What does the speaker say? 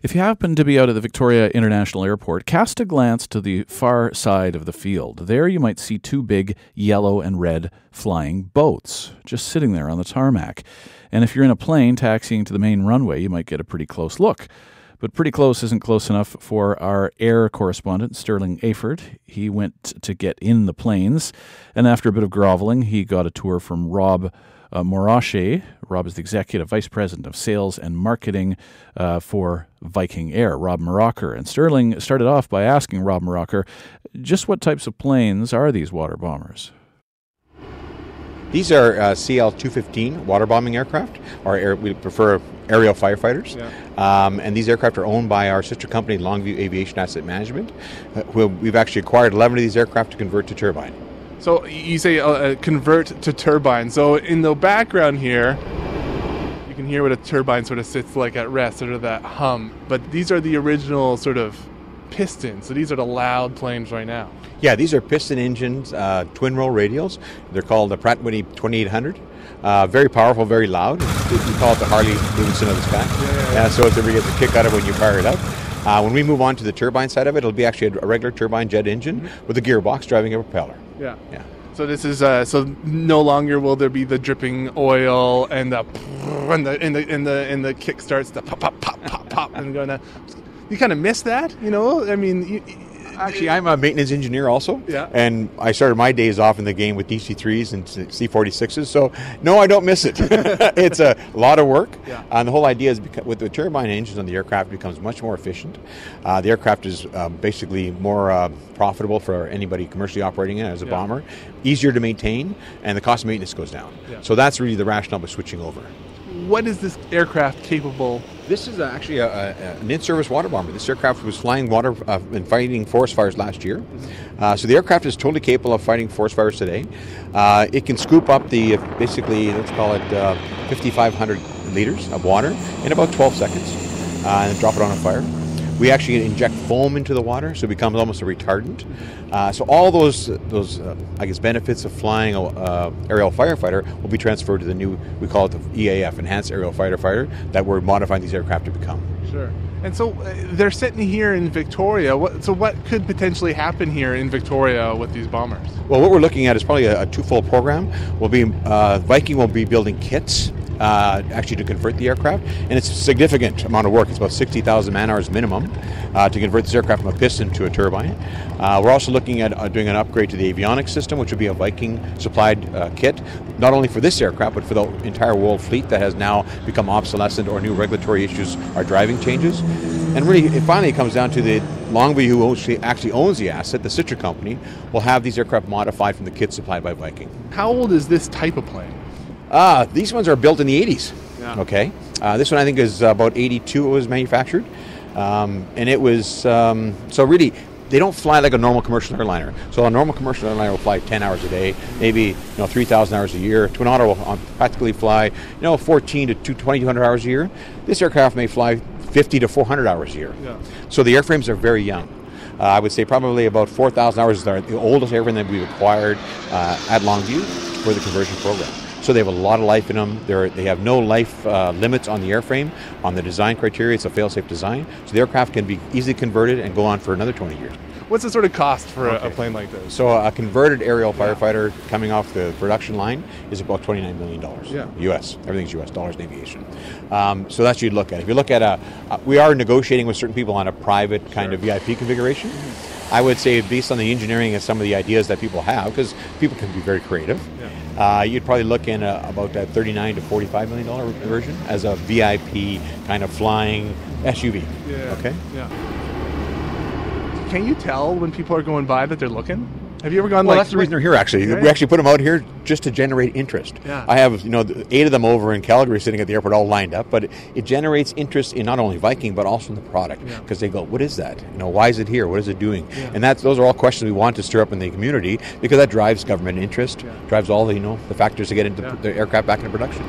If you happen to be out at the Victoria International Airport, cast a glance to the far side of the field. There you might see two big yellow and red flying boats just sitting there on the tarmac. And if you're in a plane taxiing to the main runway, you might get a pretty close look. But pretty close isn't close enough for our air correspondent, Sterling Aford. He went to get in the planes, and after a bit of groveling, he got a tour from Rob Mauracher. Rob is the Executive Vice President of Sales and Marketing for Viking Air, Rob Mauracher. And Sterling started off by asking Rob Mauracher, just what types of planes are these water bombers? These are CL-215 water bombing aircraft, or we prefer aerial firefighters. Yeah. And these aircraft are owned by our sister company, Longview Aviation Asset Management. We've actually acquired 11 of these aircraft to convert to turbine. So you say convert to turbine. So in the background here, you can hear what a turbine sort of sits like at rest, sort of that hum. But these are the original sort of pistons. So these are the loud planes right now. Yeah, these are piston engines, twin roll radials. They're called the Pratt & Whitney 2800. Very powerful, very loud. We call it the Harley Davidson of the sky. Yeah. So it's everybody gets a kick out of it when you fire it up. When we move on to the turbine side of it, it'll be actually a regular turbine jet engine with a gearbox driving a propeller. Yeah. So this is so no longer will there be the dripping oil and the kick starts the pop pop pop pop pop and going down. You kind of miss that, you know? I mean, actually, I'm a maintenance engineer also, and I started my days off in the game with DC-3s and C-46s, so no, I don't miss it. It's a lot of work, and the whole idea is with the turbine engines on the aircraft, it becomes much more efficient. The aircraft is basically more profitable for anybody commercially operating it as a bomber, easier to maintain, and the cost of maintenance goes down. So that's really the rationale by switching over. What is this aircraft capable? This is actually an in-service water bomber. This aircraft was flying water and fighting forest fires last year. So the aircraft is totally capable of fighting forest fires today. It can scoop up the, basically, let's call it 5,500 liters of water in about 12 seconds and drop it on a fire. We actually inject foam into the water, so it becomes almost a retardant. So all those benefits of flying an aerial firefighter will be transferred to the new, we call it the EAF, Enhanced Aerial Fighter, that we're modifying these aircraft to become. Sure. And so they're sitting here in Victoria. So what could potentially happen here in Victoria with these bombers? Well, what we're looking at is probably a twofold program. Viking will be building kits actually to convert the aircraft, and it's a significant amount of work. It's about 60,000 man-hours minimum to convert this aircraft from a piston to a turbine. We're also looking at doing an upgrade to the avionics system, which would be a Viking supplied kit, not only for this aircraft, but for the entire world fleet that has now become obsolescent or new regulatory issues are driving changes. And really, it finally comes down to the Longview, who actually owns the asset, the sister company, will have these aircraft modified from the kit supplied by Viking. How old is this type of plane? These ones are built in the 80s. Yeah. Okay. This one I think is about 82 it was manufactured. And it was, so really, they don't fly like a normal commercial airliner. So a normal commercial airliner will fly 10 hours a day, maybe 3,000 hours a year. Twin Otter will practically fly 14 to 2,200 hours a year. This aircraft may fly 50 to 400 hours a year. Yeah. So the airframes are very young. I would say probably about 4,000 hours is the oldest airframe that we've acquired at Longview for the conversion program. So they have a lot of life in them. They have no life limits on the airframe. On the design criteria, it's a fail-safe design. So the aircraft can be easily converted and go on for another 20 years. What's the sort of cost for a plane like this? So a converted aerial firefighter coming off the production line is about $29 million. US. Everything's US, dollars in aviation. So that's what you'd look at. If you look at we are negotiating with certain people on a private kind of VIP configuration. I would say based on the engineering and some of the ideas that people have, because people can be very creative, you'd probably look in about that $39 to $45 million version as a VIP kind of flying SUV. Yeah. Okay? Yeah. Can you tell when people are going by that they're looking? Have you ever gone that's the reason they're here, actually. Right? We actually put them out here just to generate interest. Yeah. I have, 8 of them over in Calgary sitting at the airport all lined up, but it generates interest in not only Viking, but also in the product. Because they go, what is that? Why is it here? What is it doing? Yeah. And those are all questions we want to stir up in the community, because that drives government interest, drives all the, the factors to get into the aircraft back into production.